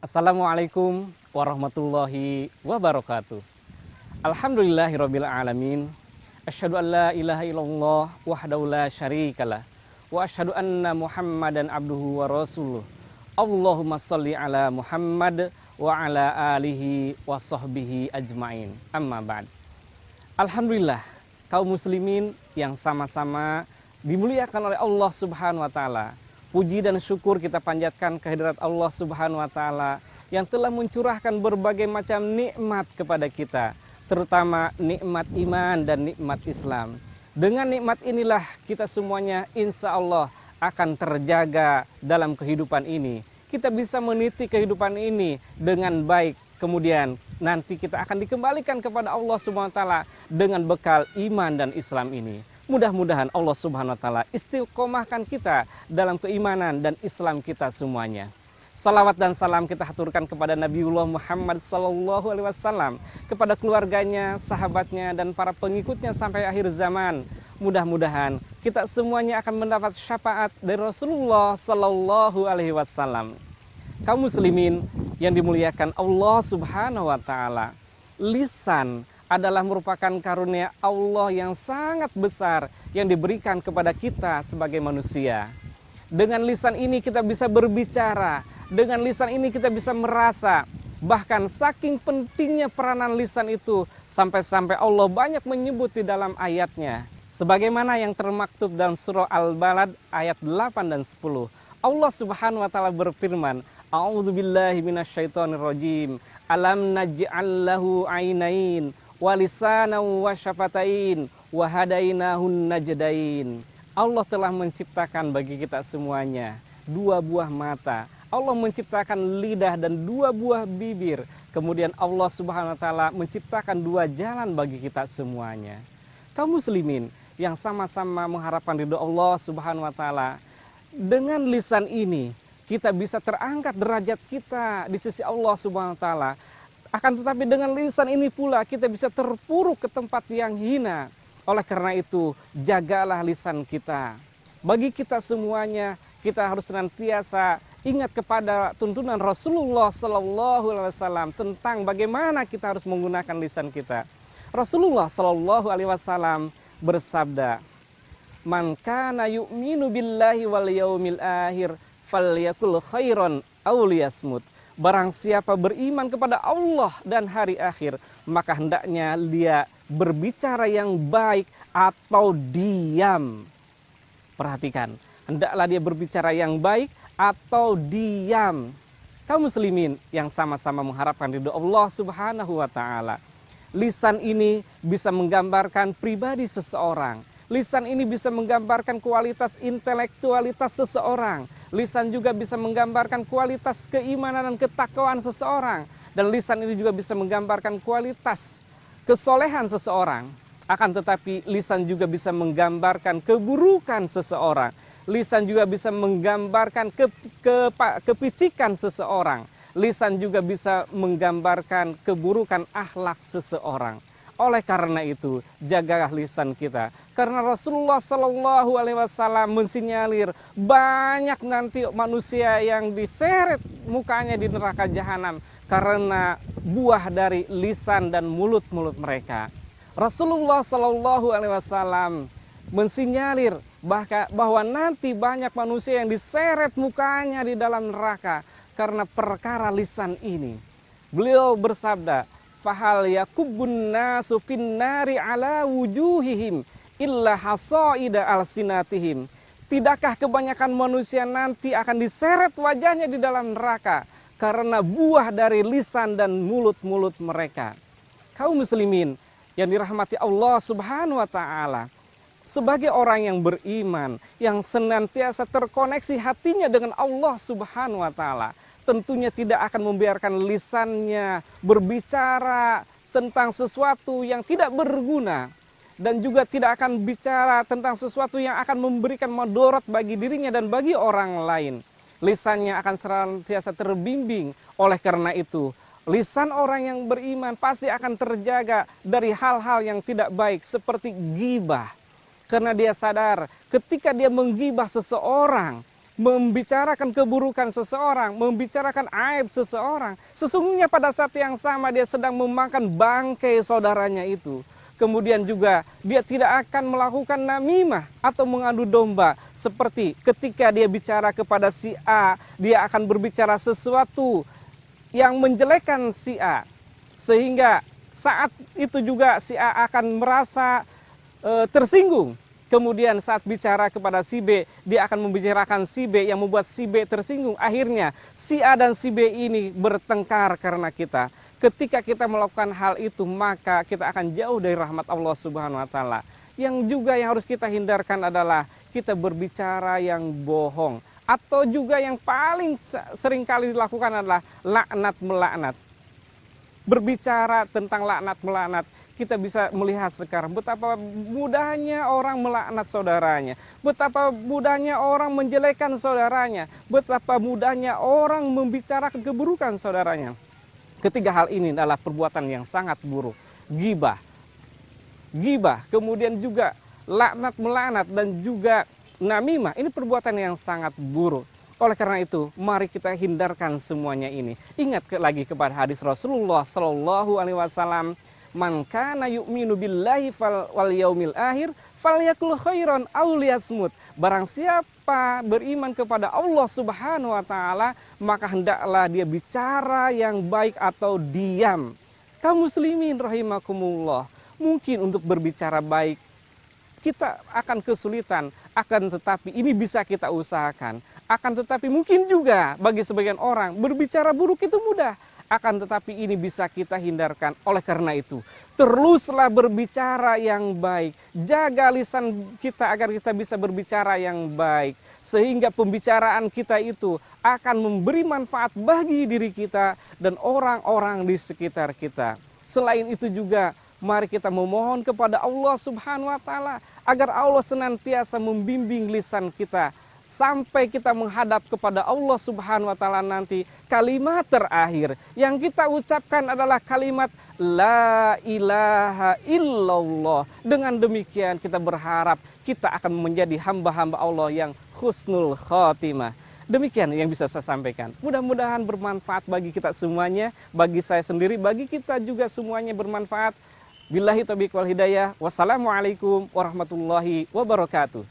Assalamualaikum warahmatullahi wabarakatuh. Alhamdulillahirabbil alamin. Asyhadu an la ilaha illallah wahdahu la syarikalah wa asyhadu anna Muhammadan abduhu wa rasuluh. Allahumma shalli ala Muhammad wa ala alihi wa sahbihi ajmain. Amma ba'd. Alhamdulillah, kaum muslimin yang sama-sama dimuliakan oleh Allah Subhanahu wa taala. Puji dan syukur kita panjatkan kehadirat Allah Subhanahu wa taala yang telah mencurahkan berbagai macam nikmat kepada kita, terutama nikmat iman dan nikmat Islam. Dengan nikmat inilah kita semuanya insya Allah akan terjaga dalam kehidupan ini. Kita bisa meniti kehidupan ini dengan baik. Kemudian nanti kita akan dikembalikan kepada Allah Subhanahu wa taala dengan bekal iman dan Islam ini. Mudah-mudahan Allah Subhanahu wa taala istiqomahkan kita dalam keimanan dan Islam kita semuanya. Salawat dan salam kita haturkan kepada Nabiullah Muhammad sallallahu alaihi wasallam, kepada keluarganya, sahabatnya dan para pengikutnya sampai akhir zaman. Mudah-mudahan kita semuanya akan mendapat syafaat dari Rasulullah sallallahu alaihi wasallam. Kaum muslimin yang dimuliakan Allah Subhanahu wa taala, lisan adalah merupakan karunia Allah yang sangat besar yang diberikan kepada kita sebagai manusia. Dengan lisan ini kita bisa berbicara, dengan lisan ini kita bisa merasa. Bahkan saking pentingnya peranan lisan itu sampai-sampai Allah banyak menyebut di dalam ayatnya. Sebagaimana yang termaktub dalam surah Al-Balad ayat 8 dan 10. Allah Subhanahu wa taala berfirman, A'udzubillahi minasyaitonirrajim. Alam naj'al lahu 'ainain walisanan wa syafatain wa hadainahun najdain. Allah telah menciptakan bagi kita semuanya dua buah mata. Allah menciptakan lidah dan dua buah bibir. Kemudian Allah Subhanahu wa taala menciptakan dua jalan bagi kita semuanya. Kaum muslimin yang sama-sama mengharapkan ridho Allah Subhanahu wa taala, dengan lisan ini kita bisa terangkat derajat kita di sisi Allah Subhanahu wa taala. Akan tetapi dengan lisan ini pula kita bisa terpuruk ke tempat yang hina. Oleh karena itu, jagalah lisan kita. Bagi kita semuanya, kita harus senantiasa ingat kepada tuntunan Rasulullah sallallahu alaihi wasallam tentang bagaimana kita harus menggunakan lisan kita. Rasulullah sallallahu alaihi wasallam bersabda, "Man kana yu'minu billahi wal yaumil akhir falyakul khairan aw liyasmut." Barang siapa beriman kepada Allah dan hari akhir, maka hendaknya dia berbicara yang baik atau diam. Perhatikan, hendaklah dia berbicara yang baik atau diam. Kaum muslimin yang sama-sama mengharapkan ridho Allah Subhanahu wa taala. Lisan ini bisa menggambarkan pribadi seseorang. Lisan ini bisa menggambarkan kualitas intelektualitas seseorang. Lisan juga bisa menggambarkan kualitas keimanan dan ketakwaan seseorang. Dan lisan ini juga bisa menggambarkan kualitas kesolehan seseorang. Akan tetapi lisan juga bisa menggambarkan keburukan seseorang. Lisan juga bisa menggambarkan kepicikan seseorang. Lisan juga bisa menggambarkan keburukan akhlak seseorang. Oleh karena itu, jagalah lisan kita. Karena Rasulullah Sallallahu Alaihi Wasallam mensinyalir banyak nanti manusia yang diseret mukanya di neraka jahanam karena buah dari lisan dan mulut-mulut mereka. Rasulullah Sallallahu Alaihi Wasallam mensinyalir bahwa nanti banyak manusia yang diseret mukanya di dalam neraka karena perkara lisan ini. Beliau bersabda, fahal yakubbun nasu finnari ala wujuhihim illa hasaida alsinatihim Tidakkah kebanyakan manusia nanti akan diseret wajahnya di dalam neraka karena buah dari lisan dan mulut-mulut mereka? Kaum muslimin yang dirahmati Allah Subhanahu wa taala, sebagai orang yang beriman, yang senantiasa terkoneksi hatinya dengan Allah Subhanahu wa taala, tentunya tidak akan membiarkan lisannya berbicara tentang sesuatu yang tidak berguna, dan juga tidak akan bicara tentang sesuatu yang akan memberikan mudarat bagi dirinya dan bagi orang lain. Lisannya akan senantiasa terbimbing. Oleh karena itu, lisan orang yang beriman pasti akan terjaga dari hal-hal yang tidak baik seperti ghibah. Karena dia sadar ketika dia menggibah seseorang, membicarakan keburukan seseorang, membicarakan aib seseorang, sesungguhnya pada saat yang sama dia sedang memakan bangkai saudaranya itu. Kemudian juga dia tidak akan melakukan namimah atau mengadu domba. Seperti ketika dia bicara kepada si A, dia akan berbicara sesuatu yang menjelekkan si A. Sehingga saat itu juga si A akan merasa tersinggung. Kemudian saat bicara kepada si B, dia akan membicarakan si B yang membuat si B tersinggung. Akhirnya si A dan si B ini bertengkar karena kita. Ketika kita melakukan hal itu, maka kita akan jauh dari rahmat Allah Subhanahu wa taala. Yang juga yang harus kita hindarkan adalah kita berbicara yang bohong, atau juga yang paling sering kali dilakukan adalah laknat melaknat. Berbicara tentang laknat melaknat, kita bisa melihat sekarang betapa mudahnya orang melaknat saudaranya, betapa mudahnya orang menjelekkan saudaranya, betapa mudahnya orang membicarakan keburukan saudaranya. Ketiga hal ini adalah perbuatan yang sangat buruk. Ghibah, kemudian juga laknat melaknat, dan juga namimah. Ini perbuatan yang sangat buruk. Oleh karena itu, mari kita hindarkan semuanya ini. Ingat lagi kepada hadis Rasulullah Shallallahu Alaihi Wasallam, man kana yu'minu billahi wal yaumil akhir falyakul khairan aw liyasmut. Barang siapa beriman kepada Allah Subhanahu wa taala, maka hendaklah dia bicara yang baik atau diam. Kaum muslimin rahimakumullah, mungkin untuk berbicara baik kita akan kesulitan, akan tetapi ini bisa kita usahakan. Akan tetapi mungkin juga bagi sebagian orang berbicara buruk itu mudah. Akan tetapi ini bisa kita hindarkan. Oleh karena itu, teruslah berbicara yang baik. Jaga lisan kita agar kita bisa berbicara yang baik. Sehingga pembicaraan kita itu akan memberi manfaat bagi diri kita dan orang-orang di sekitar kita. Selain itu juga, mari kita memohon kepada Allah Subhanahu wa taala agar Allah senantiasa membimbing lisan kita sampai kita menghadap kepada Allah Subhanahu wa taala nanti. Kalimat terakhir yang kita ucapkan adalah kalimat la ilaha illallah. Dengan demikian kita berharap kita akan menjadi hamba-hamba Allah yang husnul khotimah. Demikian yang bisa saya sampaikan. Mudah-mudahan bermanfaat bagi kita semuanya, bagi saya sendiri, bagi kita juga semuanya bermanfaat. Billahi taufiq wal hidayah. Wassalamualaikum warahmatullahi wabarakatuh.